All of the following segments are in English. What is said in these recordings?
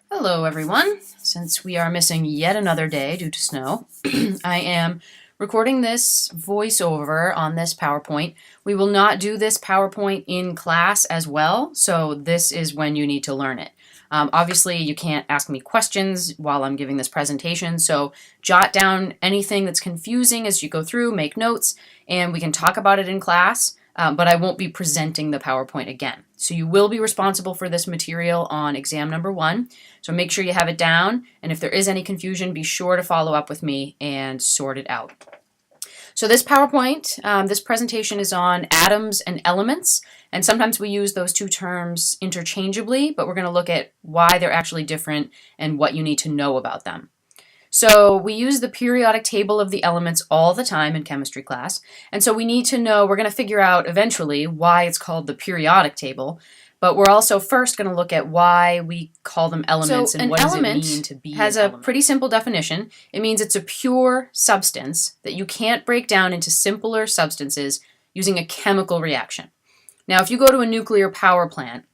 Hello everyone. Since we are missing yet another day due to snow, I am recording this voiceover on this PowerPoint. We will not do this PowerPoint in class as well, so this is when you need to learn it. Obviously, you can't ask me questions while I'm giving this presentation, so jot down anything that's confusing as you go through, make notes, and we can talk about it in class. But I won't be presenting the PowerPoint again. So you will be responsible for this material on exam number 1. So make sure you have it down, and if there is any confusion, be sure to follow up with me and sort it out. So this PowerPoint, this presentation is on atoms and elements, and sometimes we use those two terms interchangeably, but we're going to look at why they're actually different and what you need to know about them. So we use the periodic table of the elements all the time in chemistry class, and so we need to know, we're going to figure out eventually why it's called the periodic table, but we're also first going to look at why we call them elements and what does it mean to be an element. Has a pretty simple definition. It means it's a pure substance that you can't break down into simpler substances using a chemical reaction. Now, if you go to a nuclear power plant,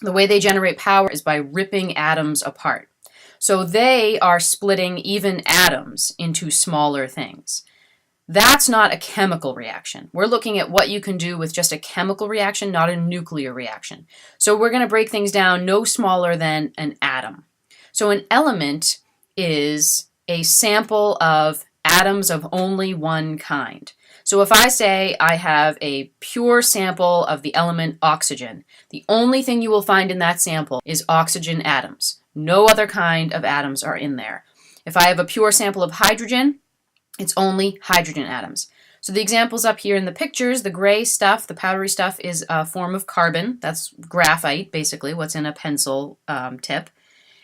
the way they generate power is by ripping atoms apart. So they are splitting even atoms into smaller things. That's not a chemical reaction. We're looking at what you can do with just a chemical reaction, not a nuclear reaction. So we're going to break things down no smaller than an atom. So an element is a sample of atoms of only one kind. So if I say I have a pure sample of the element oxygen, the only thing you will find in that sample is oxygen atoms. No other kind of atoms are in there. If I have a pure sample of hydrogen, it's only hydrogen atoms. So the examples up here in the pictures, the gray stuff, the powdery stuff, is a form of carbon. That's graphite, basically, what's in a pencil tip.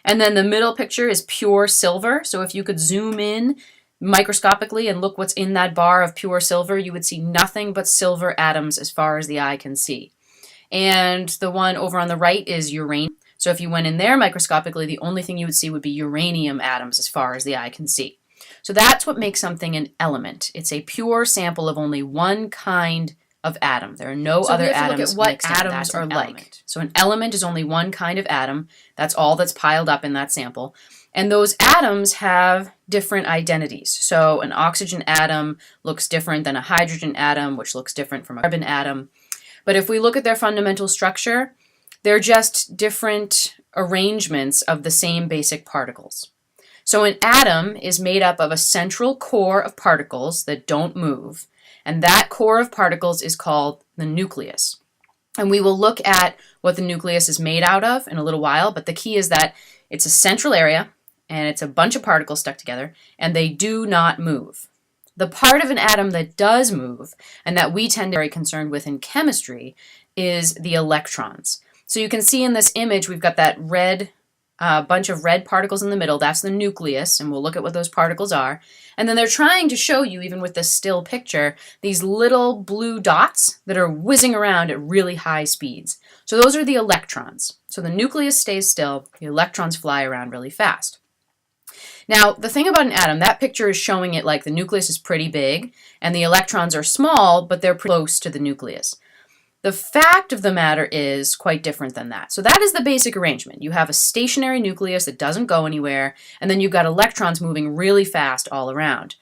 And then the middle picture is pure silver. So if you could zoom in microscopically and look what's in that bar of pure silver, you would see nothing but silver atoms as far as the eye can see. And the one over on the right is uranium. So if you went in there microscopically, the only thing you would see would be uranium atoms as far as the eye can see. So that's what makes something an element. It's a pure sample of only one kind of atom. There are no other atoms. Look at what atoms are like. So an element is only one kind of atom. That's all that's piled up in that sample. And those atoms have different identities. So an oxygen atom looks different than a hydrogen atom, which looks different from a carbon atom. But if we look at their fundamental structure, they're just different arrangements of the same basic particles. So an atom is made up of a central core of particles that don't move, and that core of particles is called the nucleus. And we will look at what the nucleus is made out of in a little while, but the key is that it's a central area, and it's a bunch of particles stuck together, and they do not move. The part of an atom that does move, and that we tend to be very concerned with in chemistry, is the electrons. So you can see in this image, we've got that red bunch of red particles in the middle. That's the nucleus, and we'll look at what those particles are. And then they're trying to show you, even with this still picture, these little blue dots that are whizzing around at really high speeds. So those are the electrons. So the nucleus stays still, the electrons fly around really fast. Now, the thing about an atom, that picture is showing it like the nucleus is pretty big, and the electrons are small, but they're pretty close to the nucleus. The fact of the matter is quite different than that. So that is the basic arrangement. You have a stationary nucleus that doesn't go anywhere, and then you've got electrons moving really fast all around.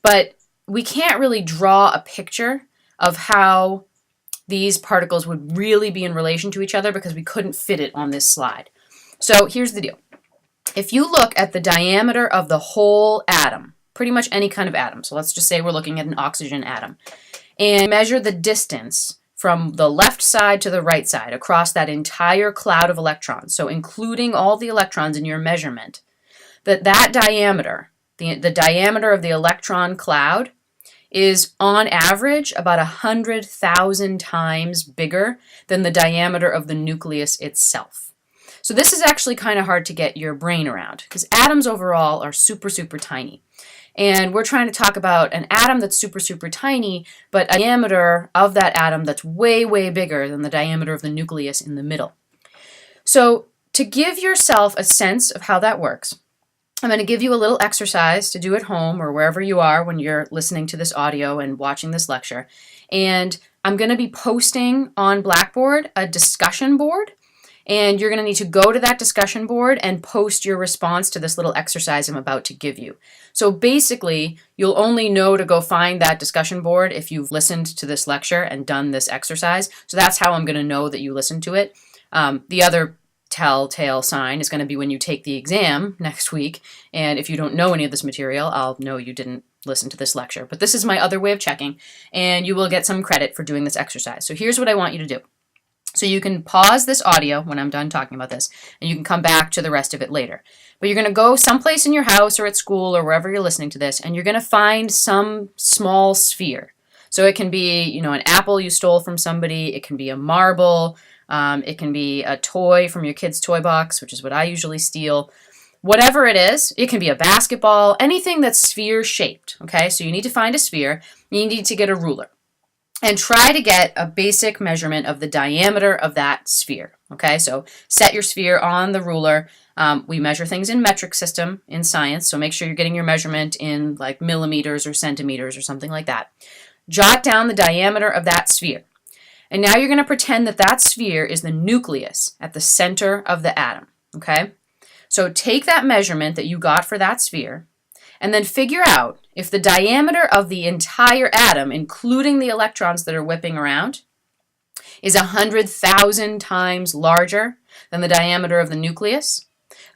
But we can't really draw a picture of how these particles would really be in relation to each other because we couldn't fit it on this slide. So here's the deal. If you look at the diameter of the whole atom, pretty much any kind of atom, so let's just say we're looking at an oxygen atom, and measure the distance from the left side to the right side across that entire cloud of electrons, so including all the electrons in your measurement, that diameter, the diameter of the electron cloud, is on average about 100,000 times bigger than the diameter of the nucleus itself. So this is actually kind of hard to get your brain around because atoms overall are super, super tiny. And we're trying to talk about an atom that's super, super tiny, but a diameter of that atom that's way, way bigger than the diameter of the nucleus in the middle. So to give yourself a sense of how that works, I'm going to give you a little exercise to do at home or wherever you are when you're listening to this audio and watching this lecture. And I'm going to be posting on Blackboard a discussion board. And you're going to need to go to that discussion board and post your response to this little exercise I'm about to give you. So basically, you'll only know to go find that discussion board if you've listened to this lecture and done this exercise. So that's how I'm going to know that you listened to it. The other telltale sign is going to be when you take the exam next week. And if you don't know any of this material, I'll know you didn't listen to this lecture. But this is my other way of checking, and you will get some credit for doing this exercise. So here's what I want you to do. So you can pause this audio when I'm done talking about this, and you can come back to the rest of it later. But you're going to go someplace in your house or at school or wherever you're listening to this, and you're going to find some small sphere. So it can be, an apple you stole from somebody. It can be a marble. It can be a toy from your kid's toy box, which is what I usually steal. Whatever it is, it can be a basketball, anything that's sphere-shaped, okay? So you need to find a sphere. You need to get a ruler. And try to get a basic measurement of the diameter of that sphere, okay? So set your sphere on the ruler. We measure things in metric system in science, so make sure you're getting your measurement in like millimeters or centimeters or something like that. Jot down the diameter of that sphere. And now you're going to pretend that that sphere is the nucleus at the center of the atom, okay? So take that measurement that you got for that sphere, and then figure out if the diameter of the entire atom, including the electrons that are whipping around, is 100,000 times larger than the diameter of the nucleus.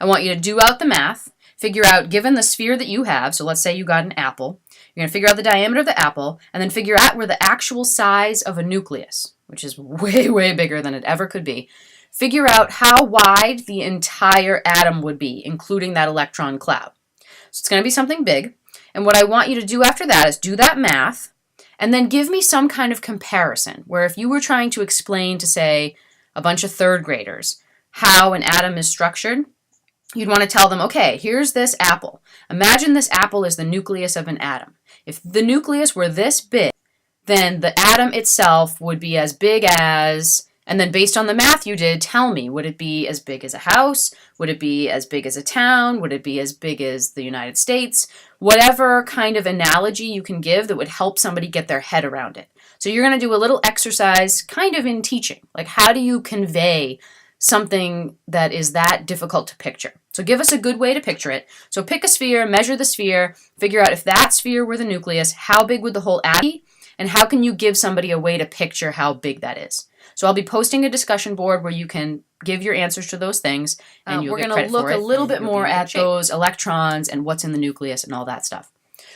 I want you to do out the math, figure out, given the sphere that you have, so let's say you got an apple, you're going to figure out the diameter of the apple, and then figure out where the actual size of a nucleus, which is way, way bigger than it ever could be, figure out how wide the entire atom would be, including that electron cloud. So it's going to be something big. And what I want you to do after that is do that math and then give me some kind of comparison where if you were trying to explain to, say, a bunch of third graders how an atom is structured, you'd want to tell them, okay, here's this apple. Imagine this apple is the nucleus of an atom. If the nucleus were this big, then the atom itself would be as big as... And then based on the math you did, tell me, would it be as big as a house? Would it be as big as a town? Would it be as big as the United States? Whatever kind of analogy you can give that would help somebody get their head around it. So you're going to do a little exercise kind of in teaching. Like, how do you convey something that is that difficult to picture? So give us a good way to picture it. So pick a sphere, measure the sphere, figure out if that sphere were the nucleus, how big would the whole atom be, and how can you give somebody a way to picture how big that is. So I'll be posting a discussion board where you can give your answers to those things, and we're going to look a little bit more at those electrons and what's in the nucleus and all that stuff.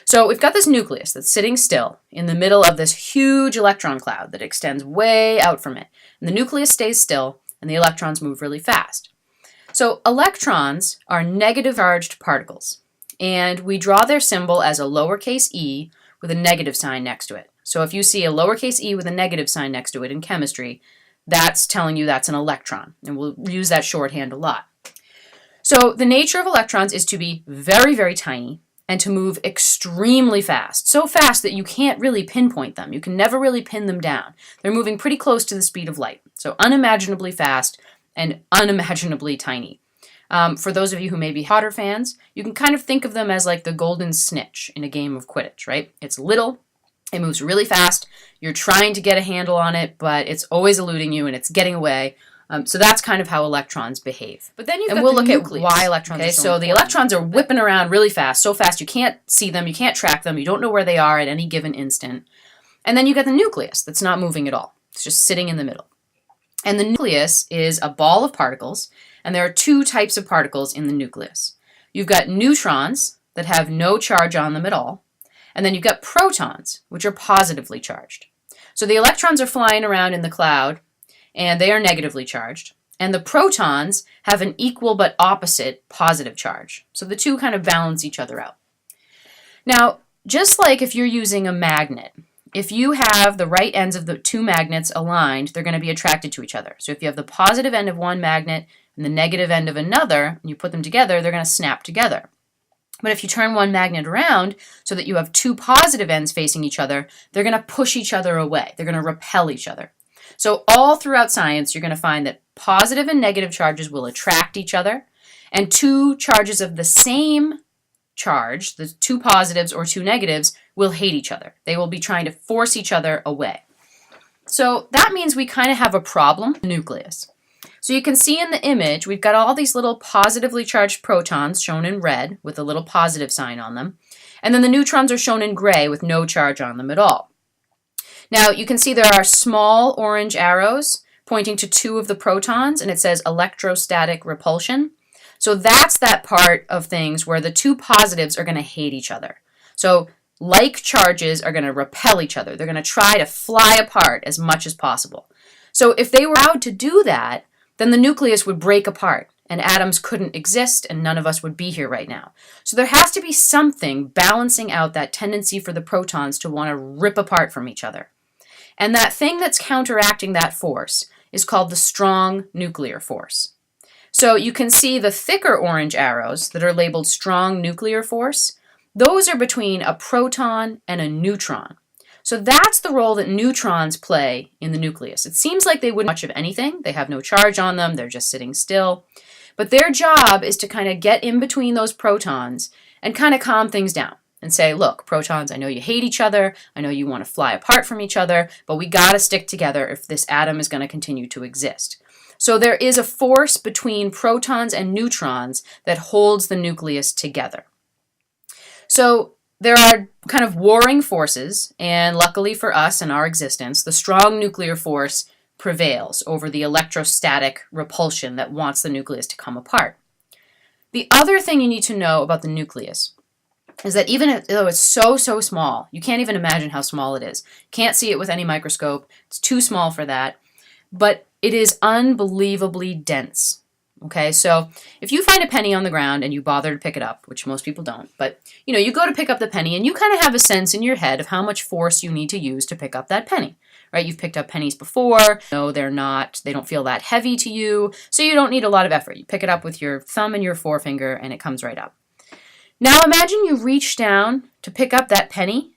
So we've got this nucleus that's sitting still in the middle of this huge electron cloud that extends way out from it. And the nucleus stays still, and the electrons move really fast. So electrons are negative charged particles, and we draw their symbol as a lowercase e with a negative sign next to it. So if you see a lowercase e with a negative sign next to it in chemistry, that's telling you that's an electron, and we'll use that shorthand a lot. So the nature of electrons is to be very, very tiny and to move extremely fast, so fast that you can't really pinpoint them. You can never really pin them down. They're moving pretty close to the speed of light, so unimaginably fast and unimaginably tiny. For those of you who may be Potter fans, you can kind of think of them as like the golden snitch in a game of Quidditch, right? It's little. It moves really fast. You're trying to get a handle on it, but it's always eluding you and it's getting away. So that's kind of how electrons behave. But then we'll look at why electrons are so important. The electrons are whipping around really fast, so fast you can't see them, you can't track them, you don't know where they are at any given instant. And then you get the nucleus that's not moving at all. It's just sitting in the middle. And the nucleus is a ball of particles, and there are two types of particles in the nucleus. You've got neutrons that have no charge on them at all, and then you've got protons, which are positively charged. So the electrons are flying around in the cloud, and they are negatively charged. And the protons have an equal but opposite positive charge. So the two kind of balance each other out. Now, just like if you're using a magnet, if you have the right ends of the two magnets aligned, they're going to be attracted to each other. So if you have the positive end of one magnet and the negative end of another, and you put them together, they're going to snap together. But if you turn one magnet around so that you have two positive ends facing each other, they're going to push each other away. They're going to repel each other. So all throughout science, you're going to find that positive and negative charges will attract each other, and two charges of the same charge, the two positives or two negatives, will hate each other. They will be trying to force each other away. So that means we kind of have a problem with the nucleus. So you can see in the image, we've got all these little positively charged protons shown in red with a little positive sign on them. And then the neutrons are shown in gray with no charge on them at all. Now you can see there are small orange arrows pointing to 2 of the protons, and it says electrostatic repulsion. So that's that part of things where the 2 positives are going to hate each other. So like charges are going to repel each other. They're going to try to fly apart as much as possible. So if they were allowed to do that, then the nucleus would break apart and atoms couldn't exist and none of us would be here right now. So there has to be something balancing out that tendency for the protons to want to rip apart from each other. And that thing that's counteracting that force is called the strong nuclear force. So you can see the thicker orange arrows that are labeled strong nuclear force. Those are between a proton and a neutron. So that's the role that neutrons play in the nucleus. It seems like they wouldn't do much of anything. They have no charge on them. They're just sitting still. But their job is to kind of get in between those protons and kind of calm things down and say, look, protons, I know you hate each other. I know you want to fly apart from each other, but we got to stick together if this atom is going to continue to exist. So there is a force between protons and neutrons that holds the nucleus together. So there are kind of warring forces, and luckily for us and our existence, the strong nuclear force prevails over the electrostatic repulsion that wants the nucleus to come apart. The other thing you need to know about the nucleus is that even though it's so small, you can't even imagine how small it is. Can't see it with any microscope. It's too small for that. But it is unbelievably dense. Okay, so if you find a penny on the ground and you bother to pick it up, which most people don't, but you go to pick up the penny and you kind of have a sense in your head of how much force you need to use to pick up that penny, right? You've picked up pennies before. No, they don't feel that heavy to you, so you don't need a lot of effort. You pick it up with your thumb and your forefinger and it comes right up. Now imagine you reach down to pick up that penny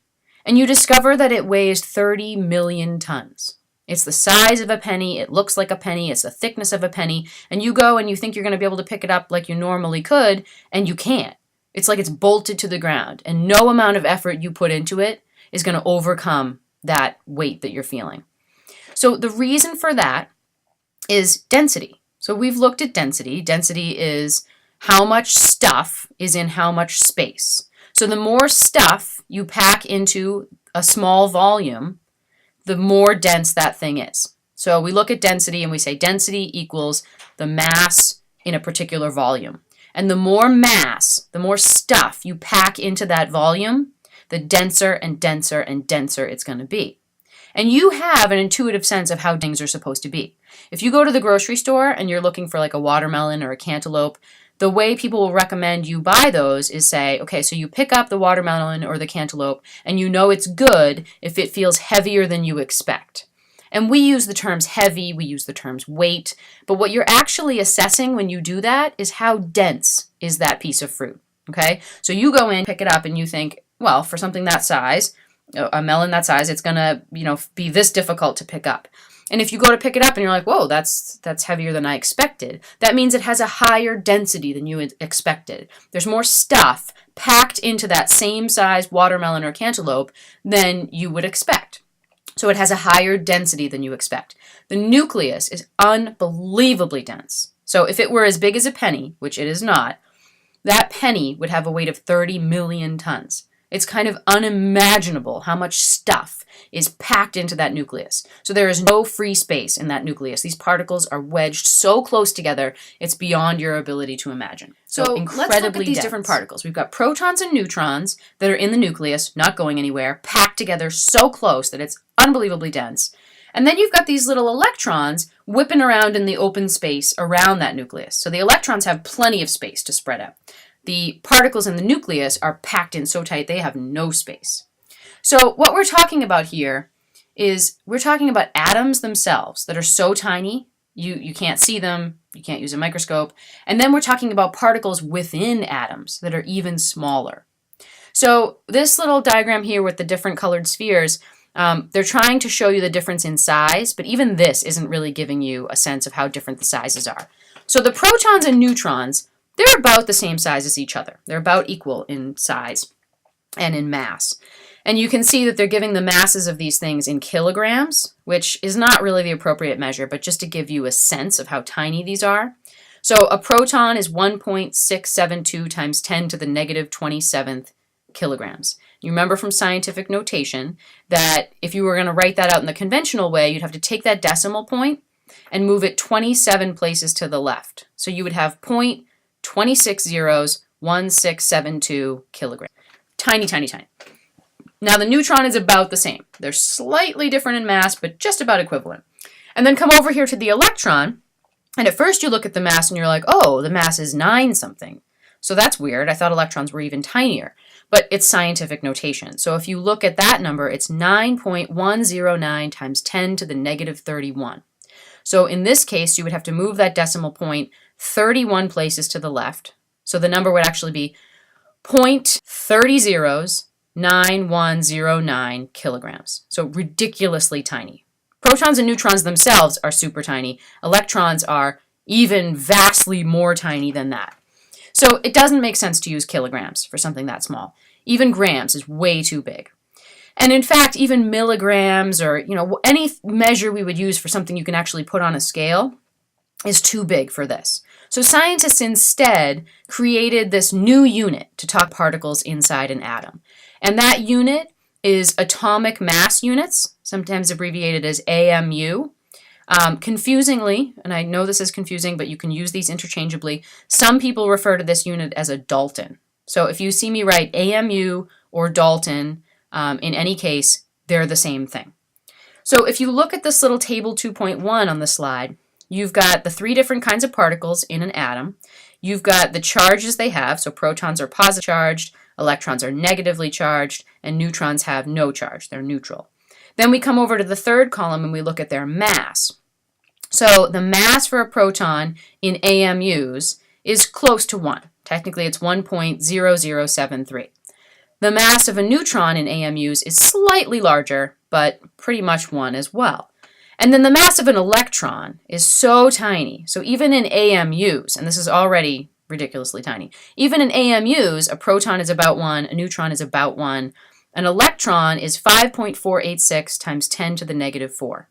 and you discover that it weighs 30 million tons. It's the size of a penny, it looks like a penny, it's the thickness of a penny, and you go and you think you're going to be able to pick it up like you normally could, and you can't. It's like it's bolted to the ground, and no amount of effort you put into it is going to overcome that weight that you're feeling. So the reason for that is density. So we've looked at density. Density is how much stuff is in how much space. So the more stuff you pack into a small volume, the more dense that thing is. So we look at density and we say density equals the mass in a particular volume. And the more mass, the more stuff you pack into that volume, the denser and denser and denser it's going to be. And you have an intuitive sense of how things are supposed to be. If you go to the grocery store and you're looking for like a watermelon or a cantaloupe, the way people will recommend you buy those is say, okay, so you pick up the watermelon or the cantaloupe and you know it's good if it feels heavier than you expect. And we use the terms heavy, we use the terms weight, but what you're actually assessing when you do that is how dense is that piece of fruit, okay? So you go in, pick it up, and you think, well, for something that size, a melon that size, it's gonna, be this difficult to pick up. And if you go to pick it up and you're like, whoa, that's heavier than I expected, that means it has a higher density than you expected. There's more stuff packed into that same size watermelon or cantaloupe than you would expect. So it has a higher density than you expect. The nucleus is unbelievably dense. So if it were as big as a penny, which it is not, that penny would have a weight of 30 million tons. It's kind of unimaginable how much stuff is packed into that nucleus. So there is no free space in that nucleus. These particles are wedged so close together, it's beyond your ability to imagine. So incredibly let's look at these dense. Different particles. We've got protons and neutrons that are in the nucleus, not going anywhere, packed together so close that it's unbelievably dense. And then you've got these little electrons whipping around in the open space around that nucleus. So the electrons have plenty of space to spread out. The particles in the nucleus are packed in so tight they have no space. So what we're talking about here is we're talking about atoms themselves that are so tiny you can't see them, you can't use a microscope, and then we're talking about particles within atoms that are even smaller. So this little diagram here with the different colored spheres, they're trying to show you the difference in size, but even this isn't really giving you a sense of how different the sizes are. So the protons and neutrons, they're about the same size as each other. They're about equal in size and in mass. And you can see that they're giving the masses of these things in kilograms, which is not really the appropriate measure, but just to give you a sense of how tiny these are. So a proton is 1.672 times 10 to the negative 27th kilograms. You remember from scientific notation that if you were going to write that out in the conventional way, you'd have to take that decimal point and move it 27 places to the left. So you would have 0.26 kilograms. Tiny, tiny, tiny. Now the neutron is about the same. They're slightly different in mass, but just about equivalent. And then come over here to the electron, and at first you look at the mass and you're like, oh, the mass is 9 something. So that's weird. I thought electrons were even tinier. But it's scientific notation. So if you look at that number, it's 9.109 times 10 to the negative 31. So in this case, you would have to move that decimal point 31 places to the left. So the number would actually be 0.309109 kilograms. So ridiculously tiny. Protons and neutrons themselves are super tiny. Electrons are even vastly more tiny than that. So it doesn't make sense to use kilograms for something that small. Even grams is way too big. And in fact, even milligrams or any measure we would use for something you can actually put on a scale is too big for this. So scientists instead created this new unit to talk particles inside an atom. And that unit is atomic mass units, sometimes abbreviated as AMU. Confusingly, and I know this is confusing, but you can use these interchangeably, some people refer to this unit as a Dalton. So if you see me write AMU or Dalton, in any case, they're the same thing. So if you look at this little table 2.1 on the slide, you've got the 3 different kinds of particles in an atom. You've got the charges they have, so protons are positively charged, electrons are negatively charged, and neutrons have no charge, they're neutral. Then we come over to the third column and we look at their mass. So the mass for a proton in AMUs is close to 1. Technically it's 1.0073. The mass of a neutron in AMUs is slightly larger, but pretty much 1 as well. And then the mass of an electron is so tiny. So even in AMUs, and this is already ridiculously tiny, even in AMUs, a proton is about 1, a neutron is about 1, an electron is 5.486 times 10 to the negative 4.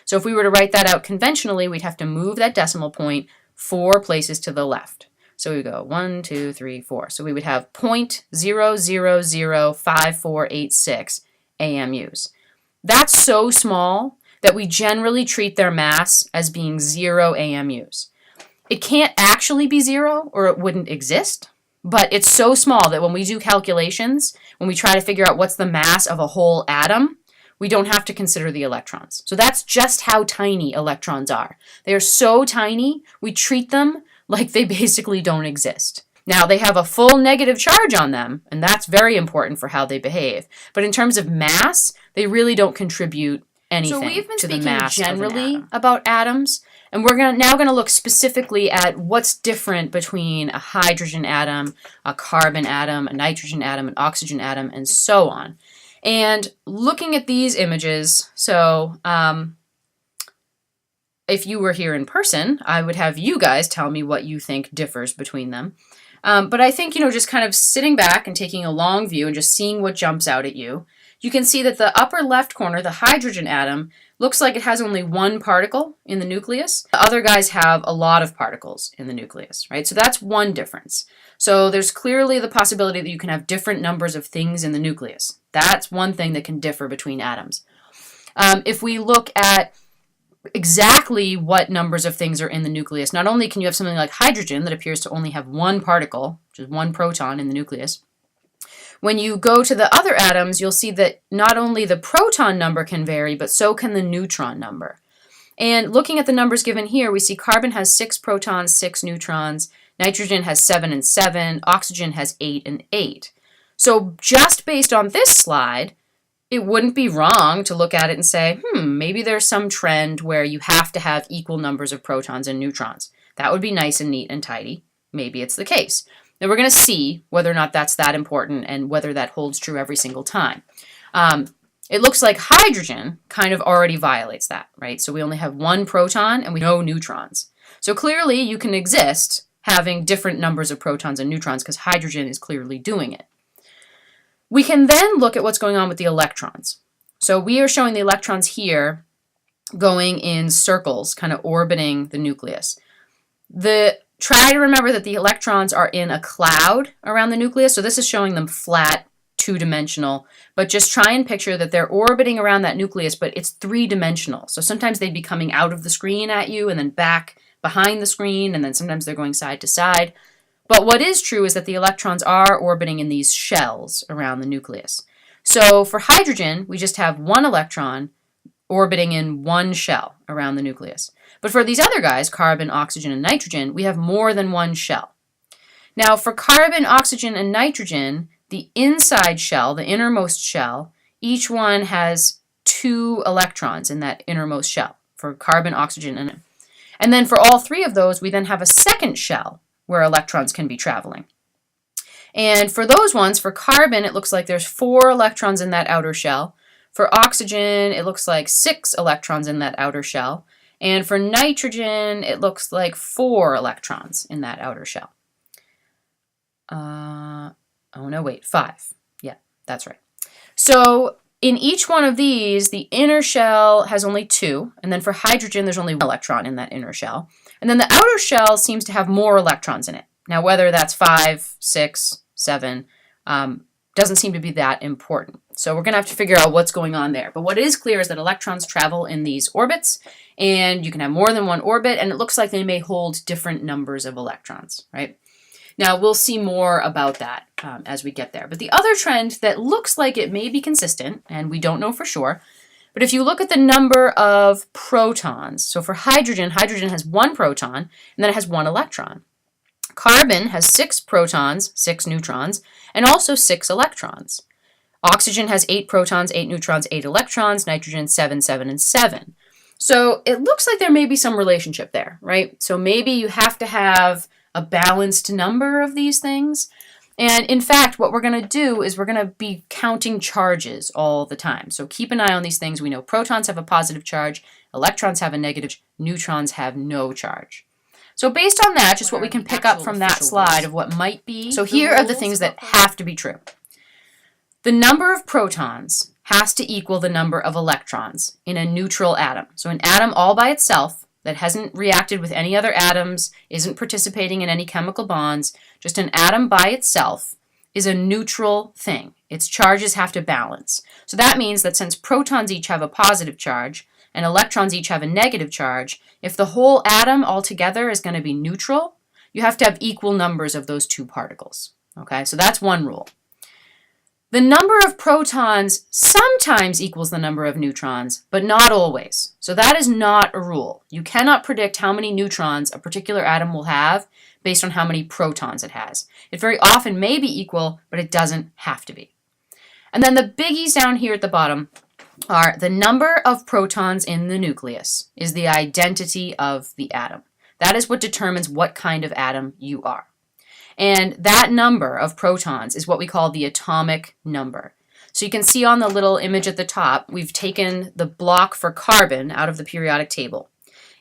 So if we were to write that out conventionally, we'd have to move that decimal point 4 places to the left. So we go 1, 2, 3, 4. So we would have 0.0005486 AMUs. That's so small that we generally treat their mass as being 0 AMUs. It can't actually be 0 or it wouldn't exist, but it's so small that when we do calculations, when we try to figure out what's the mass of a whole atom, we don't have to consider the electrons. So that's just how tiny electrons are. They are so tiny, we treat them like they basically don't exist. Now, they have a full negative charge on them, and that's very important for how they behave. But in terms of mass, they really don't contribute anything to the mass generally about atoms. And we're now going to look specifically at what's different between a hydrogen atom, a carbon atom, a nitrogen atom, an oxygen atom, and so on. And looking at these images, so if you were here in person, I would have you guys tell me what you think differs between them. But I think, just kind of sitting back and taking a long view and just seeing what jumps out at you, you can see that the upper left corner, the hydrogen atom, looks like it has only 1 particle in the nucleus. The other guys have a lot of particles in the nucleus, right? So that's one difference. So there's clearly the possibility that you can have different numbers of things in the nucleus. That's one thing that can differ between atoms. If we look at exactly what numbers of things are in the nucleus, not only can you have something like hydrogen that appears to only have 1 particle, which is 1 proton in the nucleus, when you go to the other atoms, you'll see that not only the proton number can vary, but so can the neutron number. And looking at the numbers given here, we see carbon has 6 protons, 6 neutrons, nitrogen has 7 and 7, oxygen has 8 and 8. So just based on this slide, it wouldn't be wrong to look at it and say, maybe there's some trend where you have to have equal numbers of protons and neutrons. That would be nice and neat and tidy. Maybe it's the case. Then we're going to see whether or not that's that important and whether that holds true every single time. It looks like hydrogen kind of already violates that, right? So we only have 1 proton and we no neutrons. So clearly you can exist having different numbers of protons and neutrons because hydrogen is clearly doing it. We can then look at what's going on with the electrons. So we are showing the electrons here going in circles, kind of orbiting the nucleus. Try to remember that the electrons are in a cloud around the nucleus, so this is showing them flat, two-dimensional, but just try and picture that they're orbiting around that nucleus, but it's three-dimensional. So sometimes they'd be coming out of the screen at you and then back behind the screen, and then sometimes they're going side to side. But what is true is that the electrons are orbiting in these shells around the nucleus. So for hydrogen, we just have one electron orbiting in one shell around the nucleus. But for these other guys, carbon, oxygen, and nitrogen, we have more than one shell. Now for carbon, oxygen, and nitrogen, the inside shell, the innermost shell, each one has 2 electrons in that innermost shell for carbon, oxygen, and then for all 3 of those, we then have a second shell where electrons can be traveling. And for those ones, for carbon, it looks like there's 4 electrons in that outer shell. For oxygen, it looks like 6 electrons in that outer shell. And for nitrogen, it looks like 4 electrons in that outer shell. 5. Yeah, that's right. So in each one of these, the inner shell has only 2. And then for hydrogen, there's only 1 electron in that inner shell. And then the outer shell seems to have more electrons in it. Now, whether that's 5, 6, 7, doesn't seem to be that important. So we're going to have to figure out what's going on there. But what is clear is that electrons travel in these orbits, and you can have more than one orbit, and it looks like they may hold different numbers of electrons, right? Now, we'll see more about that as we get there. But the other trend that looks like it may be consistent, and we don't know for sure, but if you look at the number of protons, so for hydrogen, hydrogen has 1 proton, and then it has 1 electron. Carbon has 6 protons, 6 neutrons, and also 6 electrons. Oxygen has 8 protons, 8 neutrons, 8 electrons. Nitrogen, 7, 7, and 7. So it looks like there may be some relationship there, right? So maybe you have to have a balanced number of these things. And in fact, what we're going to do is we're going to be counting charges all the time. So keep an eye on these things. We know protons have a positive charge, electrons have a negative, neutrons have no charge. So based on that, just what we can pick up from that slide of what might be. So here are the things that have to be true. The number of protons has to equal the number of electrons in a neutral atom. So an atom all by itself that hasn't reacted with any other atoms, isn't participating in any chemical bonds, just an atom by itself is a neutral thing. Its charges have to balance. So that means that since protons each have a positive charge and electrons each have a negative charge, if the whole atom altogether is going to be neutral, you have to have equal numbers of those 2 particles. Okay, so that's one rule. The number of protons sometimes equals the number of neutrons, but not always. So that is not a rule. You cannot predict how many neutrons a particular atom will have based on how many protons it has. It very often may be equal, but it doesn't have to be. And then the biggies down here at the bottom are the number of protons in the nucleus is the identity of the atom. That is what determines what kind of atom you are. And that number of protons is what we call the atomic number. So you can see on the little image at the top, we've taken the block for carbon out of the periodic table.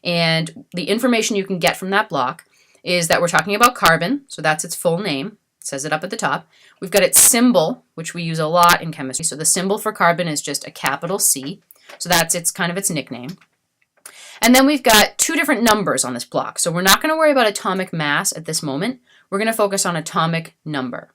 And the information you can get from that block is that we're talking about carbon, so that's its full name. It says it up at the top. We've got its symbol, which we use a lot in chemistry. So the symbol for carbon is just a capital C. So that's its nickname. And then we've got 2 different numbers on this block. So we're not going to worry about atomic mass at this moment. We're going to focus on atomic number.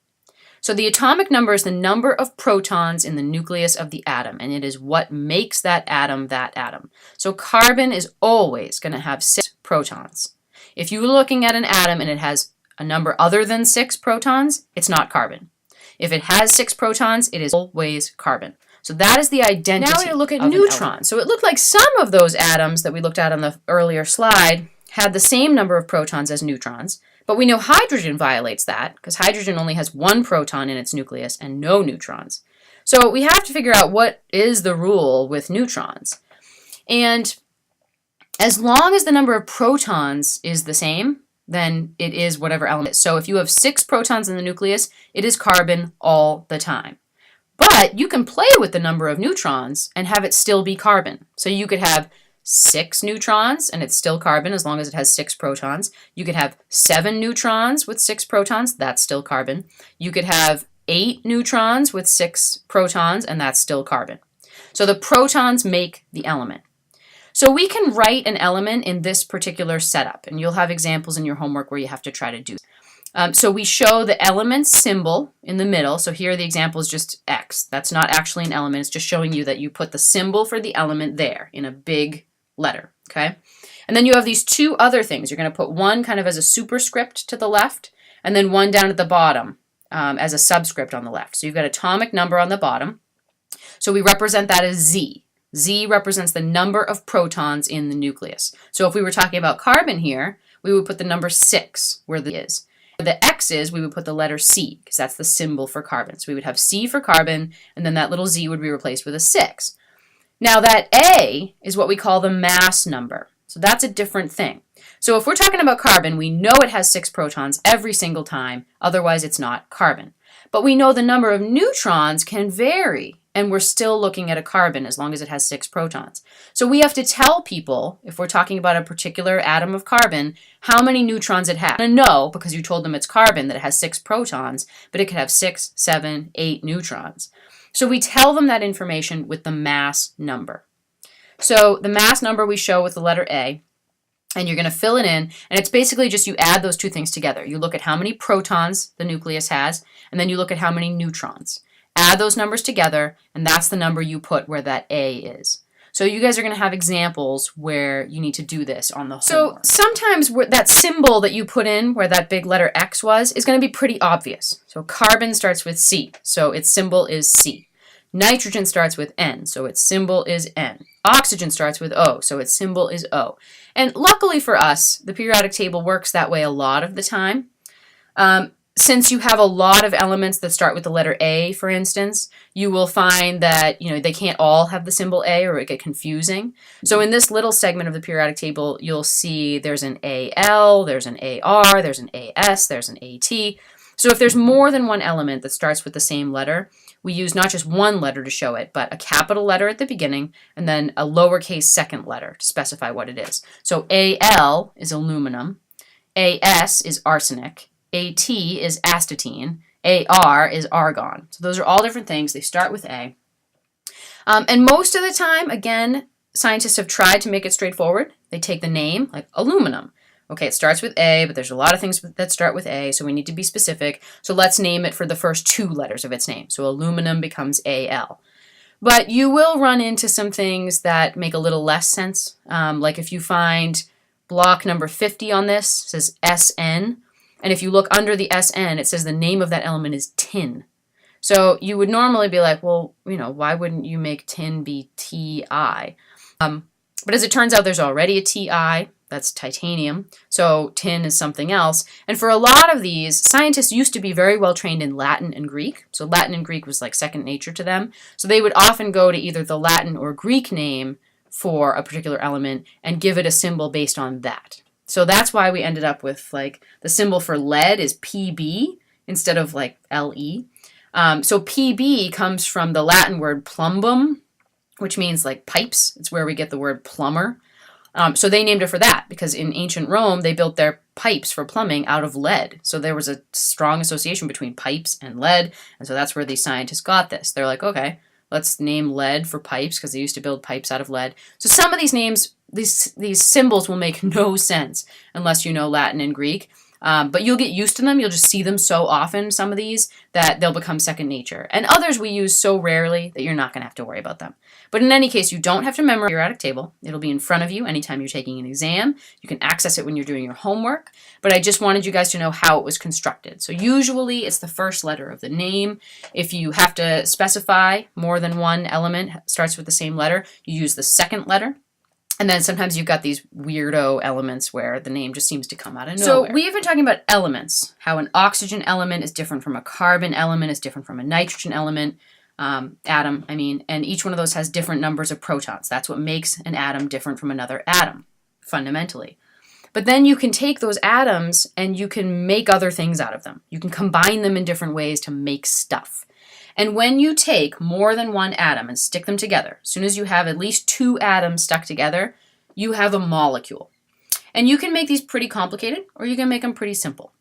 So the atomic number is the number of protons in the nucleus of the atom, and it is what makes that atom that atom. So carbon is always going to have 6 protons. If you're looking at an atom and it has a number other than 6 protons, it's not carbon. If it has 6 protons, it is always carbon. So that is the identity. Now we're going to look at neutrons. So it looked like some of those atoms that we looked at on the earlier slide had the same number of protons as neutrons, but we know hydrogen violates that because hydrogen only has 1 proton in its nucleus and no neutrons. So we have to figure out what is the rule with neutrons. And as long as the number of protons is the same, then it is whatever element. So if you have 6 protons in the nucleus, it is carbon all the time. But you can play with the number of neutrons and have it still be carbon. So you could have 6 neutrons and it's still carbon as long as it has 6 protons. You could have 7 neutrons with 6 protons, that's still carbon. You could have 8 neutrons with 6 protons, and that's still carbon. So the protons make the element. So we can write an element in this particular setup, and you'll have examples in your homework where you have to try to do this. So we show the element symbol in the middle. So here the example is just X. That's not actually an element. It's just showing you that you put the symbol for the element there in a big letter, okay? And then you have these two other things. You're going to put one kind of as a superscript to the left, and then one down at the bottom as a subscript on the left. So you've got atomic number on the bottom. So we represent that as Z. Z represents the number of protons in the nucleus. So if we were talking about carbon here, we would put the number 6 where the is. Where the X is, we would put the letter C, because that's the symbol for carbon. So we would have C for carbon, and then that little Z would be replaced with a 6. Now that A is what we call the mass number. So that's a different thing. So if we're talking about carbon, we know it has 6 protons every single time, otherwise it's not carbon. But we know the number of neutrons can vary, and we're still looking at a carbon as long as it has 6 protons. So we have to tell people, if we're talking about a particular atom of carbon, how many neutrons it has. And no, because you told them it's carbon, that it has 6 protons, but it could have 6, 7, 8 neutrons. So we tell them that information with the mass number. So the mass number we show with the letter A, and you're going to fill it in, and it's basically just you add those two things together. You look at how many protons the nucleus has, and then you look at how many neutrons. Add those numbers together, and that's the number you put where that A is. So you guys are going to have examples where you need to do this on the homework. So sometimes that symbol that you put in where that big letter X was is going to be pretty obvious. So carbon starts with C, so its symbol is C. Nitrogen starts with N, so its symbol is N. Oxygen starts with O, so its symbol is O. And luckily for us, the periodic table works that way a lot of the time. Since you have a lot of elements that start with the letter A, for instance, you will find that they can't all have the symbol A or it get confusing. So in this little segment of the periodic table, you'll see there's an AL, there's an AR, there's an AS, there's an AT. So if there's more than one element that starts with the same letter, we use not just one letter to show it, but a capital letter at the beginning and then a lowercase second letter to specify what it is. So AL is aluminum, AS is arsenic, AT is astatine, AR is argon. So those are all different things. They start with A. And most of the time, again, scientists have tried to make it straightforward. They take the name, like aluminum. Okay, it starts with A, but there's a lot of things that start with A, so we need to be specific. So let's name it for the first 2 letters of its name. So aluminum becomes AL. But you will run into some things that make a little less sense. Like if you find block number 50 on this, it says SN. And if you look under the SN, it says the name of that element is tin. So you would normally be like, well, why wouldn't you make tin be TI? But as it turns out, there's already a TI. That's titanium. So tin is something else. And for a lot of these, scientists used to be very well trained in Latin and Greek. So Latin and Greek was like second nature to them. So they would often go to either the Latin or Greek name for a particular element and give it a symbol based on that. So that's why we ended up with like the symbol for lead is PB instead of like LE. So PB comes from the Latin word plumbum, which means like pipes. It's where we get the word plumber. So they named it for that because in ancient Rome, they built their pipes for plumbing out of lead. So there was a strong association between pipes and lead. And so that's where these scientists got this. They're like, okay, let's name lead for pipes because they used to build pipes out of lead. So some of these names, these symbols will make no sense unless you know Latin and Greek. But you'll get used to them. You'll just see them so often, some of these, that they'll become second nature. And others we use so rarely that you're not going to have to worry about them. But in any case, you don't have to memorize the periodic table. It'll be in front of you anytime you're taking an exam. You can access it when you're doing your homework. But I just wanted you guys to know how it was constructed. So usually it's the first letter of the name. If you have to specify more than one element starts with the same letter, you use the second letter. And then sometimes you've got these weirdo elements where the name just seems to come out of nowhere. So we've been talking about elements, how an oxygen element is different from a carbon element, is different from a nitrogen element, atom, and each one of those has different numbers of protons. That's what makes an atom different from another atom, fundamentally. But then you can take those atoms and you can make other things out of them. You can combine them in different ways to make stuff. And when you take more than one atom and stick them together, as soon as you have at least 2 atoms stuck together, you have a molecule. And you can make these pretty complicated or you can make them pretty simple.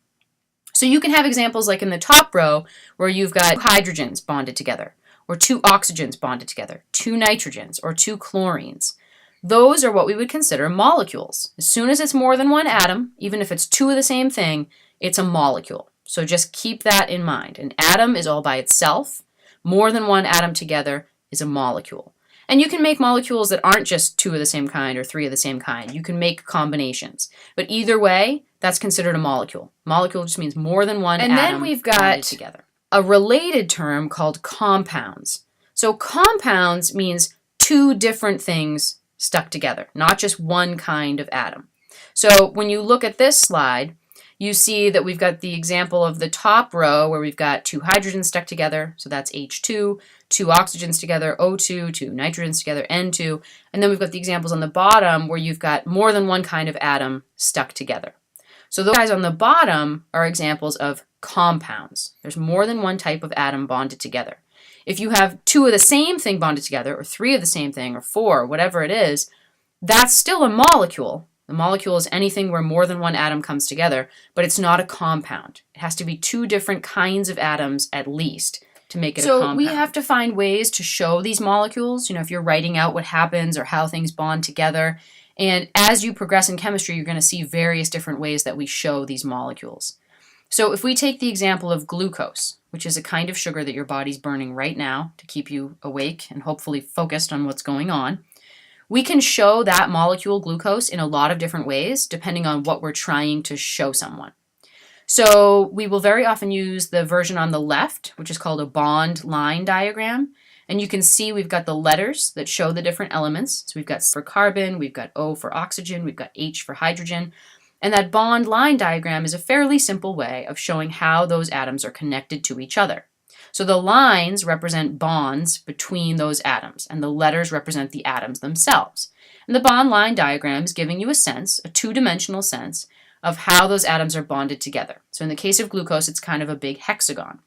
So you can have examples like in the top row where you've got 2 hydrogens bonded together, or 2 oxygens bonded together, 2 nitrogens, or 2 chlorines. Those are what we would consider molecules. As soon as it's more than one atom, even if it's 2 of the same thing, it's a molecule. So just keep that in mind. An atom is all by itself. More than one atom together is a molecule. And you can make molecules that aren't just 2 of the same kind or 3 of the same kind. You can make combinations. But either way, that's considered a molecule. Molecule just means more than one atom. And then we've got together a related term called compounds. So compounds means 2 different things stuck together, not just one kind of atom. So when you look at this slide, you see that we've got the example of the top row where we've got 2 hydrogens stuck together, so that's H2, 2 oxygens together, O2, 2 nitrogens together, N2, and then we've got the examples on the bottom where you've got more than one kind of atom stuck together. So those guys on the bottom are examples of compounds. There's more than one type of atom bonded together. If you have 2 of the same thing bonded together, or 3 of the same thing, or 4, whatever it is, that's still a molecule. A molecule is anything where more than one atom comes together, but it's not a compound. It has to be 2 different kinds of atoms at least to make it a compound. So we have to find ways to show these molecules, if you're writing out what happens or how things bond together. And as you progress in chemistry, you're going to see various different ways that we show these molecules. So if we take the example of glucose, which is a kind of sugar that your body's burning right now to keep you awake and hopefully focused on what's going on, we can show that molecule glucose in a lot of different ways depending on what we're trying to show someone. So we will very often use the version on the left, which is called a bond line diagram. And you can see we've got the letters that show the different elements. So we've got C for carbon, we've got O for oxygen, we've got H for hydrogen. And that bond line diagram is a fairly simple way of showing how those atoms are connected to each other. So the lines represent bonds between those atoms, and the letters represent the atoms themselves. And the bond line diagram is giving you a sense, a 2-dimensional sense, of how those atoms are bonded together. So in the case of glucose, it's kind of a big hexagon.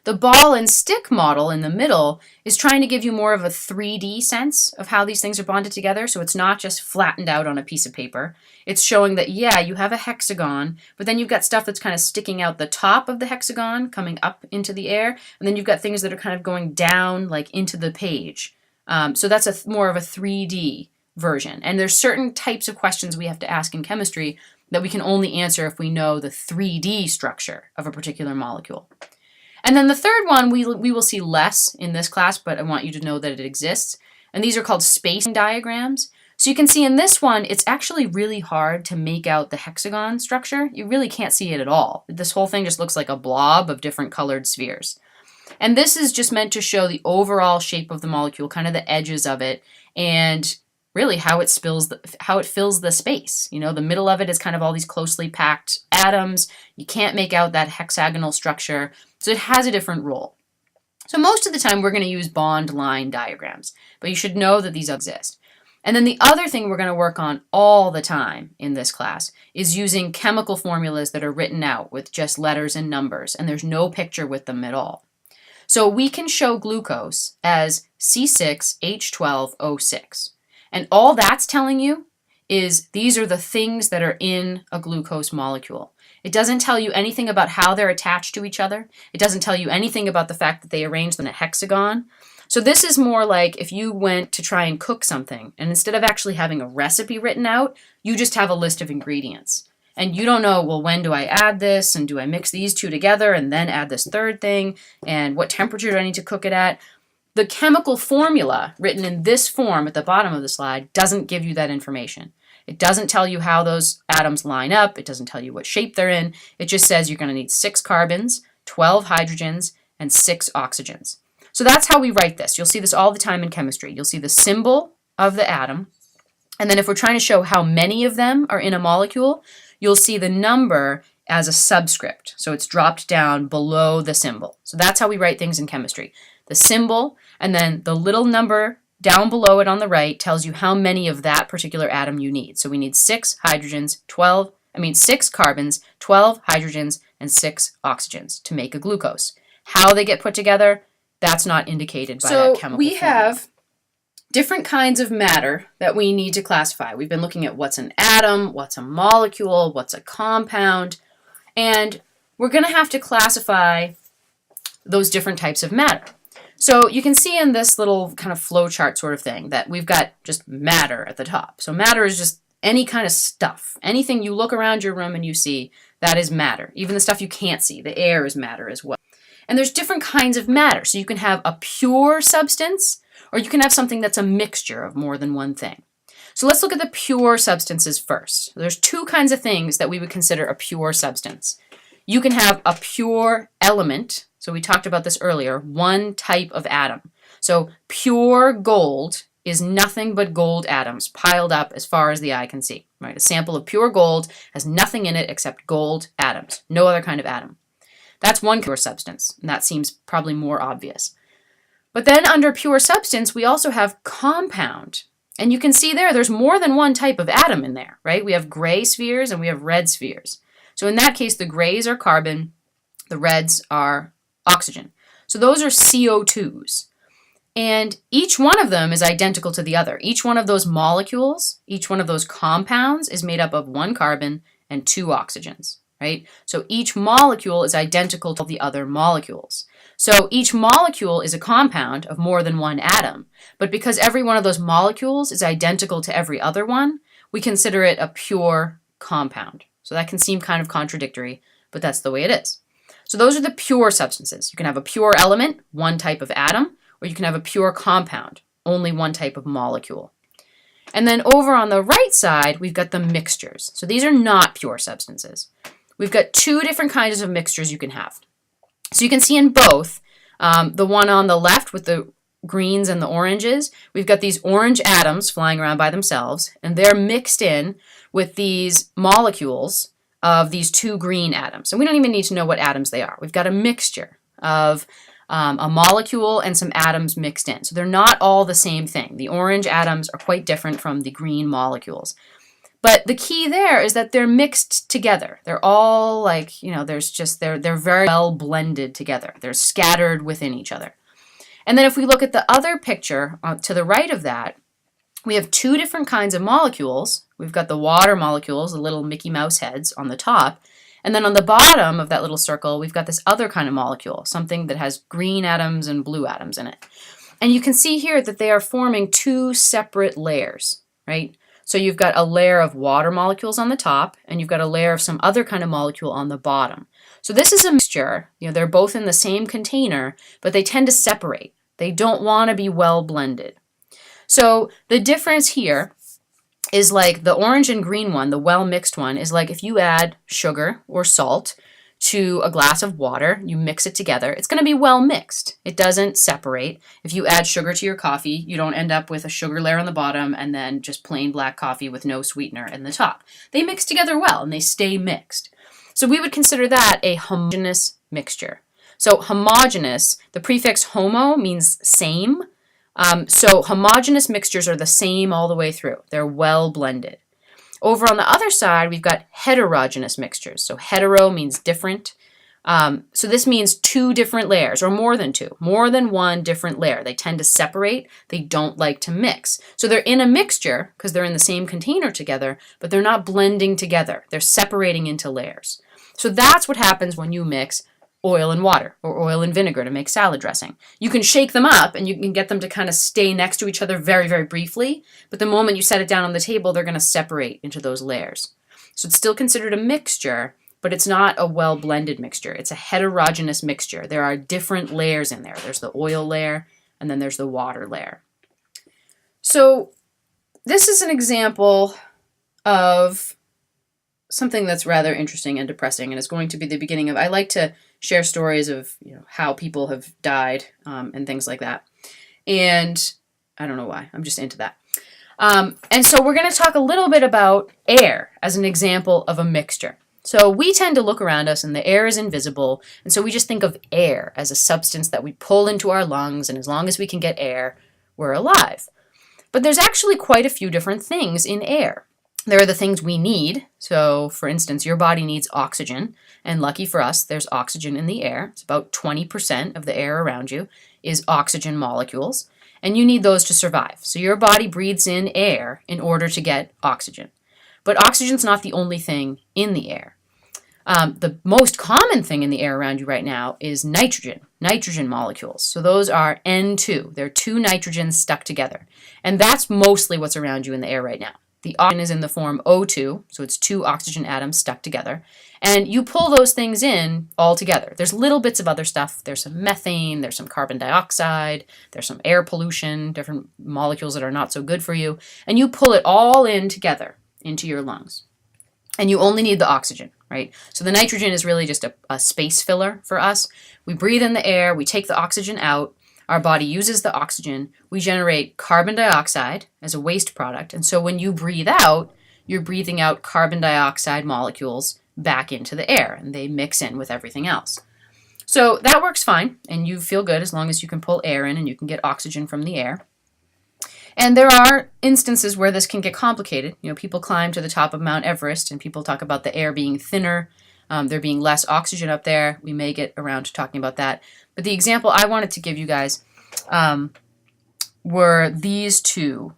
The ball and stick model in the middle is trying to give you more of a 3D sense of how these things are bonded together. So it's not just flattened out on a piece of paper. It's showing that, yeah, you have a hexagon, but then you've got stuff that's kind of sticking out the top of the hexagon, coming up into the air, and then you've got things that are kind of going down like into the page. So that's more of a 3D version. And there's certain types of questions we have to ask in chemistry that we can only answer if we know the 3D structure of a particular molecule. And then the third one we will see less in this class, but I want you to know that it exists. And these are called spacing diagrams. So you can see in this one, it's actually really hard to make out the hexagon structure. You really can't see it at all. This whole thing just looks like a blob of different colored spheres. And this is just meant to show the overall shape of the molecule, kind of the edges of it, and really how it fills the space. The middle of it is kind of all these closely packed atoms. You can't make out that hexagonal structure. So it has a different role. So most of the time we're going to use bond line diagrams, but you should know that these exist. And then the other thing we're going to work on all the time in this class is using chemical formulas that are written out with just letters and numbers, and there's no picture with them at all. So we can show glucose as C6H12O6. And all that's telling you is these are the things that are in a glucose molecule. It doesn't tell you anything about how they're attached to each other. It doesn't tell you anything about the fact that they arranged in a hexagon. So this is more like if you went to try and cook something, and instead of actually having a recipe written out, you just have a list of ingredients. And you don't know, well, when do I add this, and do I mix these 2 together and then add this third thing, and what temperature do I need to cook it at? The chemical formula written in this form at the bottom of the slide doesn't give you that information. It doesn't tell you how those atoms line up. It doesn't tell you what shape they're in. It just says you're going to need 6 carbons, 12 hydrogens, and 6 oxygens. So that's how we write this. You'll see this all the time in chemistry. You'll see the symbol of the atom. And then if we're trying to show how many of them are in a molecule, you'll see the number as a subscript. So it's dropped down below the symbol. So that's how we write things in chemistry. The symbol, and then the little number down below it on the right tells you how many of that particular atom you need. So we need 6 carbons, 12 hydrogens, and 6 oxygens to make a glucose. How they get put together, that's not indicated by that chemical formula. So we have different kinds of matter that we need to classify. We've been looking at what's an atom, what's a molecule, what's a compound, and we're going to have to classify those different types of matter. So you can see in this little kind of flow chart sort of thing that we've got just matter at the top. So matter is just any kind of stuff. Anything you look around your room and you see, that is matter. Even the stuff you can't see. The air is matter as well. And there's different kinds of matter. So you can have a pure substance, or you can have something that's a mixture of more than one thing. So let's look at the pure substances first. There's two kinds of things that we would consider a pure substance. You can have a pure element. So we talked about this earlier, one type of atom. So pure gold is nothing but gold atoms piled up as far as the eye can see. Right? A sample of pure gold has nothing in it except gold atoms, no other kind of atom. That's one pure substance, and that seems probably more obvious. But then under pure substance, we also have compound. And you can see there's more than one type of atom in there, right? We have gray spheres and we have red spheres. So in that case, the grays are carbon, the reds are oxygen. So those are CO2s. And each one of them is identical to the other. Each one of those molecules, each one of those compounds is made up of one carbon and two oxygens, right? So each molecule is identical to the other molecules. So each molecule is a compound of more than one atom. But because every one of those molecules is identical to every other one, we consider it a pure compound. So that can seem kind of contradictory, but that's the way it is. So those are the pure substances. You can have a pure element, one type of atom, or you can have a pure compound, only one type of molecule. And then over on the right side, we've got the mixtures. So these are not pure substances. We've got two different kinds of mixtures you can have. So you can see in both, the one on the left with the greens and the oranges, we've got these orange atoms flying around by themselves, and they're mixed in with these molecules of these two green atoms. And we don't even need to know what atoms they are. We've got a mixture of a molecule and some atoms mixed in. So they're not all the same thing. The orange atoms are quite different from the green molecules. But the key there is that they're mixed together. They're all like, they're very well blended together. They're scattered within each other. And then if we look at the other picture to the right of that, we have two different kinds of molecules. We've got the water molecules, the little Mickey Mouse heads on the top. And then on the bottom of that little circle, we've got this other kind of molecule, something that has green atoms and blue atoms in it. And you can see here that they are forming two separate layers, right? So you've got a layer of water molecules on the top, and you've got a layer of some other kind of molecule on the bottom. So this is a mixture. They're both in the same container, but they tend to separate. They don't want to be well blended. So the difference here is like the orange and green one, the well-mixed one, is like if you add sugar or salt to a glass of water, you mix it together, it's going to be well mixed. It doesn't separate. If you add sugar to your coffee, you don't end up with a sugar layer on the bottom and then just plain black coffee with no sweetener in the top. They mix together well and they stay mixed. So we would consider that a homogeneous mixture. So homogeneous, the prefix homo means same. So homogeneous mixtures are the same all the way through. They're well blended. Over on the other side, we've got heterogeneous mixtures. So hetero means different. So this means two different layers, or more than two, more than one different layer. They tend to separate. They don't like to mix. So they're in a mixture because they're in the same container together, but they're not blending together. They're separating into layers. So that's what happens when you mix oil and water or oil and vinegar to make salad dressing. You can shake them up and you can get them to kind of stay next to each other very, very briefly, but the moment you set it down on the table, they're going to separate into those layers. So it's still considered a mixture, but it's not a well-blended mixture. It's a heterogeneous mixture. There are different layers in there. There's the oil layer and then there's the water layer. So this is an example of something that's rather interesting and depressing, and is going to be the beginning of, I like to share stories of how people have died and things like that. And I don't know why, I'm just into that. And so we're going to talk a little bit about air as an example of a mixture. So we tend to look around us and the air is invisible, and so we just think of air as a substance that we pull into our lungs, and as long as we can get air, we're alive. But there's actually quite a few different things in air. There are the things we need. So, for instance, your body needs oxygen, and lucky for us, there's oxygen in the air. It's about 20% of the air around you is oxygen molecules, and you need those to survive. So your body breathes in air in order to get oxygen. But oxygen's not the only thing in the air. The most common thing in the air around you right now is nitrogen molecules. So those are N2. They're two nitrogens stuck together. And that's mostly what's around you in the air right now. The oxygen is in the form O2, so it's two oxygen atoms stuck together. And you pull those things in all together. There's little bits of other stuff. There's some methane, there's some carbon dioxide, there's some air pollution, different molecules that are not so good for you. And you pull it all in together into your lungs. And you only need the oxygen, right? So the nitrogen is really just a space filler for us. We breathe in the air, we take the oxygen out, our body uses the oxygen, we generate carbon dioxide as a waste product, and so when you breathe out, you're breathing out carbon dioxide molecules back into the air, and they mix in with everything else. So that works fine, and you feel good as long as you can pull air in and you can get oxygen from the air. And there are instances where this can get complicated. You know, people climb to the top of Mount Everest and people talk about the air being thinner, there being less oxygen up there. We may get around to talking about that. But the example I wanted to give you guys were these two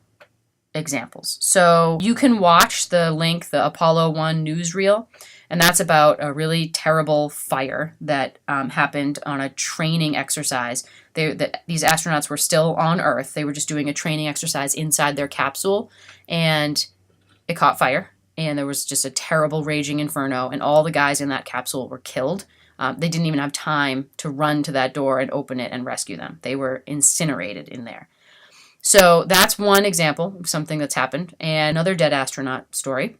examples. So you can watch the link, the Apollo 1 newsreel, and that's about a really terrible fire that happened on a training exercise. These astronauts were still on Earth. They were just doing a training exercise inside their capsule, and it caught fire, and there was just a terrible raging inferno, and all the guys in that capsule were killed. They didn't even have time to run to that door and open it and rescue them. They were incinerated in there. So that's one example of something that's happened. And another dead astronaut story.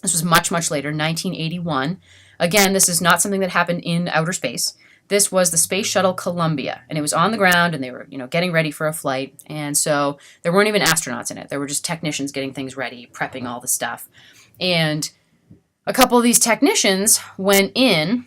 This was much, much later, 1981. Again, this is not something that happened in outer space. This was the Space Shuttle Columbia, and it was on the ground, and they were, getting ready for a flight. And so there weren't even astronauts in it. There were just technicians getting things ready, prepping all the stuff. And a couple of these technicians went in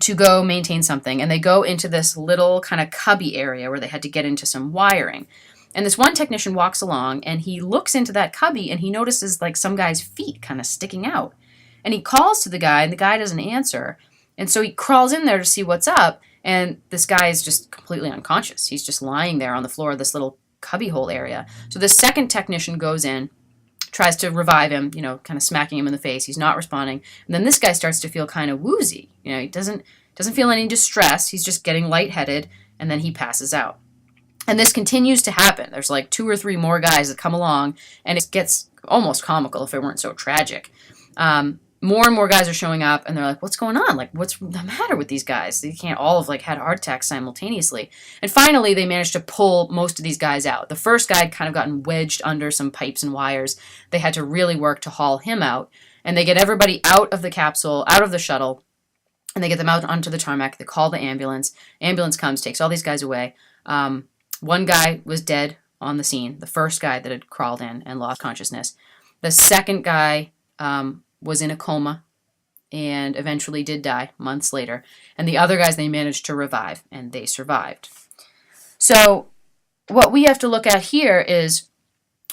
to go maintain something, and they go into this little kind of cubby area where they had to get into some wiring. And this one technician walks along, and he looks into that cubby, and he notices like some guy's feet kind of sticking out. And he calls to the guy, and the guy doesn't answer. And so he crawls in there to see what's up, and this guy is just completely unconscious. He's just lying there on the floor of this little cubbyhole area. So the second technician goes in, tries to revive him, kind of smacking him in the face. He's not responding. And then this guy starts to feel kind of woozy. He doesn't feel any distress. He's just getting lightheaded, and then he passes out. And this continues to happen. There's like 2 or 3 more guys that come along, and it gets almost comical if it weren't so tragic. More and more guys are showing up, and they're like, what's going on? Like, what's the matter with these guys? They can't all have had heart attacks simultaneously. And finally, they managed to pull most of these guys out. The first guy had kind of gotten wedged under some pipes and wires. They had to really work to haul him out. And they get everybody out of the capsule, out of the shuttle, and they get them out onto the tarmac. They call the ambulance. Ambulance comes, takes all these guys away. One guy was dead on the scene, the first guy that had crawled in and lost consciousness. The second guy was in a coma and eventually did die months later. And the other guys they managed to revive, and they survived. So what we have to look at here is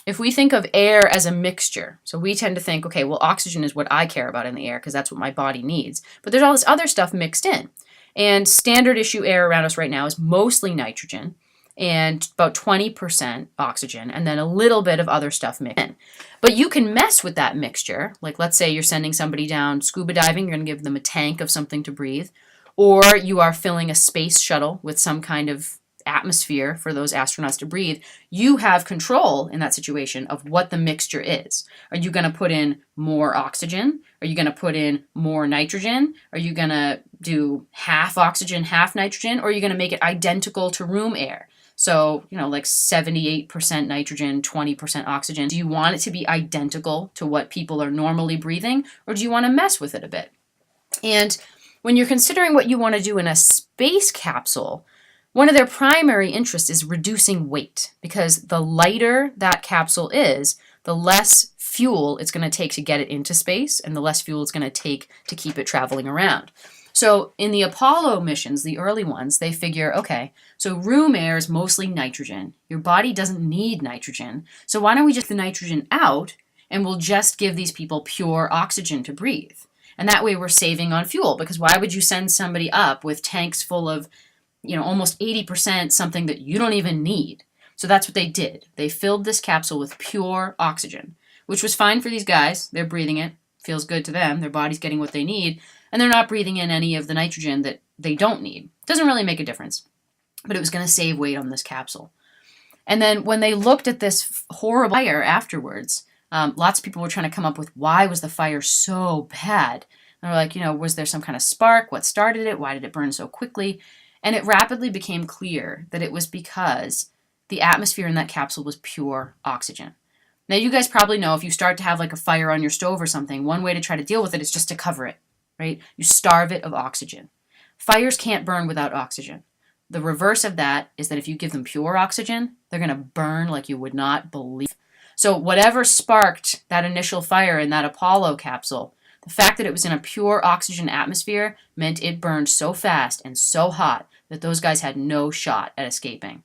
if we think of air as a mixture, so we tend to think, okay, well, oxygen is what I care about in the air because that's what my body needs. But there's all this other stuff mixed in. And standard issue air around us right now is mostly nitrogen and about 20% oxygen, and then a little bit of other stuff mixed in. But you can mess with that mixture. Like, let's say you're sending somebody down scuba diving, you're going to give them a tank of something to breathe, or you are filling a space shuttle with some kind of atmosphere for those astronauts to breathe. You have control in that situation of what the mixture is. Are you going to put in more oxygen? Are you going to put in more nitrogen? Are you going to do half oxygen, half nitrogen? Or are you going to make it identical to room air? So, like 78% nitrogen, 20% oxygen. Do you want it to be identical to what people are normally breathing, or do you want to mess with it a bit? And when you're considering what you want to do in a space capsule, one of their primary interests is reducing weight, because the lighter that capsule is, the less fuel it's going to take to get it into space, and the less fuel it's going to take to keep it traveling around. So in the Apollo missions, the early ones, they figure, okay, so room air is mostly nitrogen. Your body doesn't need nitrogen. So why don't we just get the nitrogen out, and we'll just give these people pure oxygen to breathe? And that way we're saving on fuel, because why would you send somebody up with tanks full of, almost 80% something that you don't even need? So that's what they did. They filled this capsule with pure oxygen, which was fine for these guys. They're breathing it. feels good to them. Their body's getting what they need, and they're not breathing in any of the nitrogen that they don't need. It doesn't really make a difference, but it was going to save weight on this capsule. And then when they looked at this horrible fire afterwards, lots of people were trying to come up with why was the fire so bad. And they're like, was there some kind of spark? What started it? Why did it burn so quickly? And it rapidly became clear that it was because the atmosphere in that capsule was pure oxygen. Now, you guys probably know if you start to have like a fire on your stove or something, one way to try to deal with it is just to cover it, right? You starve it of oxygen. Fires can't burn without oxygen. The reverse of that is that if you give them pure oxygen, they're going to burn like you would not believe. So whatever sparked that initial fire in that Apollo capsule, the fact that it was in a pure oxygen atmosphere meant it burned so fast and so hot that those guys had no shot at escaping.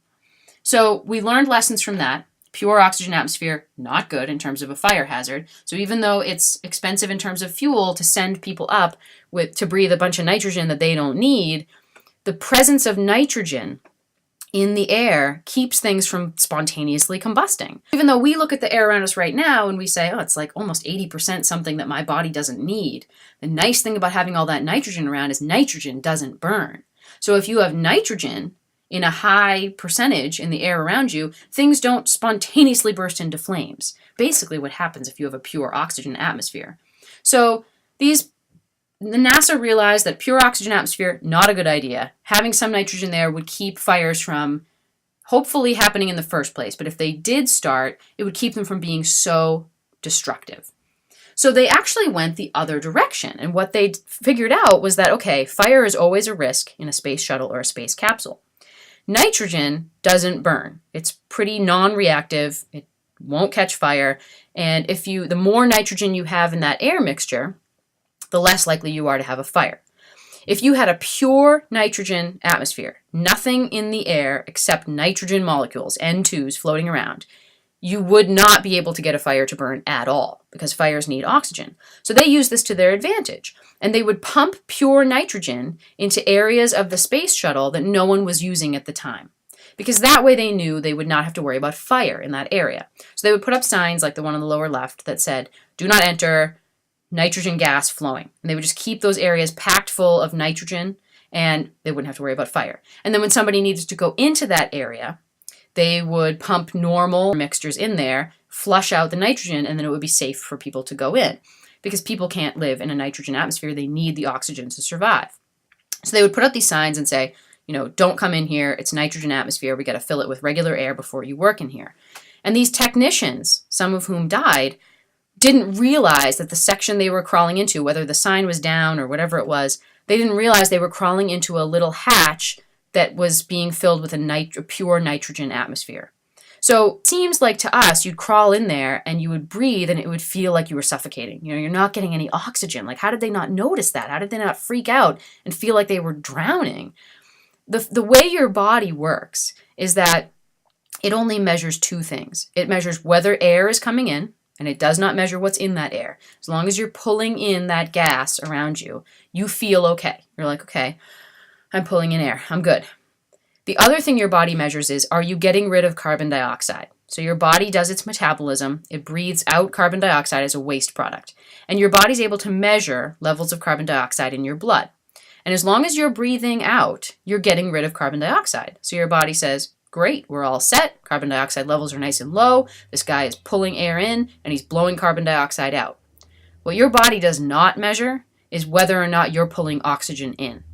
So we learned lessons from that. Pure oxygen atmosphere, not good in terms of a fire hazard. So even though it's expensive in terms of fuel to send people up to breathe a bunch of nitrogen that they don't need, the presence of nitrogen in the air keeps things from spontaneously combusting. Even though we look at the air around us right now and we say, oh, it's like almost 80% something that my body doesn't need. The nice thing about having all that nitrogen around is nitrogen doesn't burn. So if you have nitrogen in a high percentage in the air around you, things don't spontaneously burst into flames. Basically what happens if you have a pure oxygen atmosphere. So the NASA realized that pure oxygen atmosphere, not a good idea. Having some nitrogen there would keep fires from hopefully happening in the first place. But if they did start, it would keep them from being so destructive. So they actually went the other direction. And what they figured out was that, okay, fire is always a risk in a space shuttle or a space capsule. Nitrogen doesn't burn. It's pretty non-reactive. It won't catch fire. And the more nitrogen you have in that air mixture, the less likely you are to have a fire. If you had a pure nitrogen atmosphere, nothing in the air except nitrogen molecules, N2s, floating around, you would not be able to get a fire to burn at all because fires need oxygen. So they used this to their advantage. And they would pump pure nitrogen into areas of the space shuttle that no one was using at the time. Because that way they knew they would not have to worry about fire in that area. So they would put up signs like the one on the lower left that said, do not enter, nitrogen gas flowing. And they would just keep those areas packed full of nitrogen and they wouldn't have to worry about fire. And then when somebody needed to go into that area, they would pump normal mixtures in there, flush out the nitrogen, and then it would be safe for people to go in. Because people can't live in a nitrogen atmosphere. They need the oxygen to survive. So they would put up these signs and say, don't come in here. It's nitrogen atmosphere. We got to fill it with regular air before you work in here. And these technicians, some of whom died, didn't realize that the section they were crawling into, whether the sign was down or whatever it was, they didn't realize they were crawling into a little hatch that was being filled with a pure nitrogen atmosphere. So it seems like to us, you'd crawl in there and you would breathe and it would feel like you were suffocating. You're not getting any oxygen. Like, how did they not notice that? How did they not freak out and feel like they were drowning? The way your body works is that it only measures two things. It measures whether air is coming in, and it does not measure what's in that air. As long as you're pulling in that gas around you, you feel okay. You're like, okay, I'm pulling in air. I'm good. The other thing your body measures is, are you getting rid of carbon dioxide? So your body does its metabolism. It breathes out carbon dioxide as a waste product. And your body's able to measure levels of carbon dioxide in your blood. And as long as you're breathing out, you're getting rid of carbon dioxide. So your body says, great, we're all set. Carbon dioxide levels are nice and low. This guy is pulling air in and he's blowing carbon dioxide out. What your body does not measure is whether or not you're pulling oxygen in.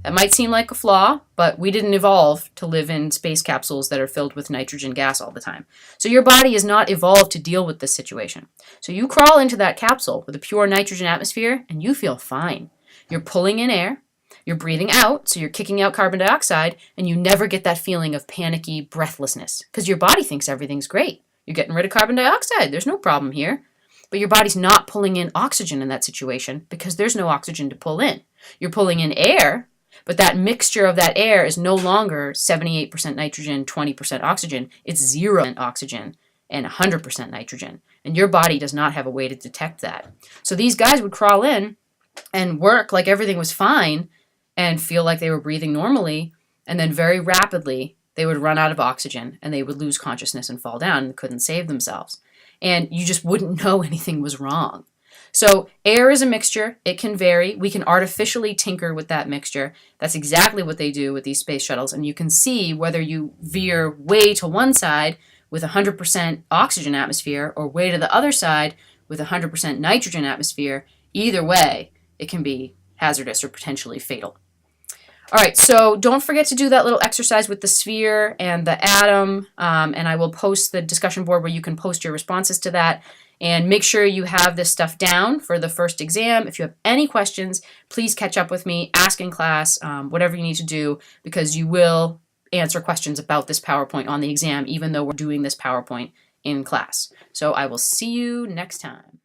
That might seem like a flaw, but we didn't evolve to live in space capsules that are filled with nitrogen gas all the time. So your body is not evolved to deal with this situation. So you crawl into that capsule with a pure nitrogen atmosphere and you feel fine. You're pulling in air, you're breathing out, so you're kicking out carbon dioxide, and you never get that feeling of panicky breathlessness because your body thinks everything's great. You're getting rid of carbon dioxide. There's no problem here. But your body's not pulling in oxygen in that situation because there's no oxygen to pull in. You're pulling in air, but that mixture of that air is no longer 78% nitrogen, 20% oxygen. It's 0% oxygen and 100% nitrogen. And your body does not have a way to detect that. So these guys would crawl in and work like everything was fine and feel like they were breathing normally. And then very rapidly, they would run out of oxygen and they would lose consciousness and fall down and couldn't save themselves. And you just wouldn't know anything was wrong. So air is a mixture. It can vary. We can artificially tinker with that mixture. That's exactly what they do with these space shuttles. And you can see whether you veer way to one side with 100% oxygen atmosphere or way to the other side with 100% nitrogen atmosphere. Either way, it can be hazardous or potentially fatal. All right, so don't forget to do that little exercise with the sphere and the atom, and I will post the discussion board where you can post your responses to that. And make sure you have this stuff down for the first exam. If you have any questions, please catch up with me, ask in class, whatever you need to do, because you will answer questions about this PowerPoint on the exam, even though we're doing this PowerPoint in class. So I will see you next time.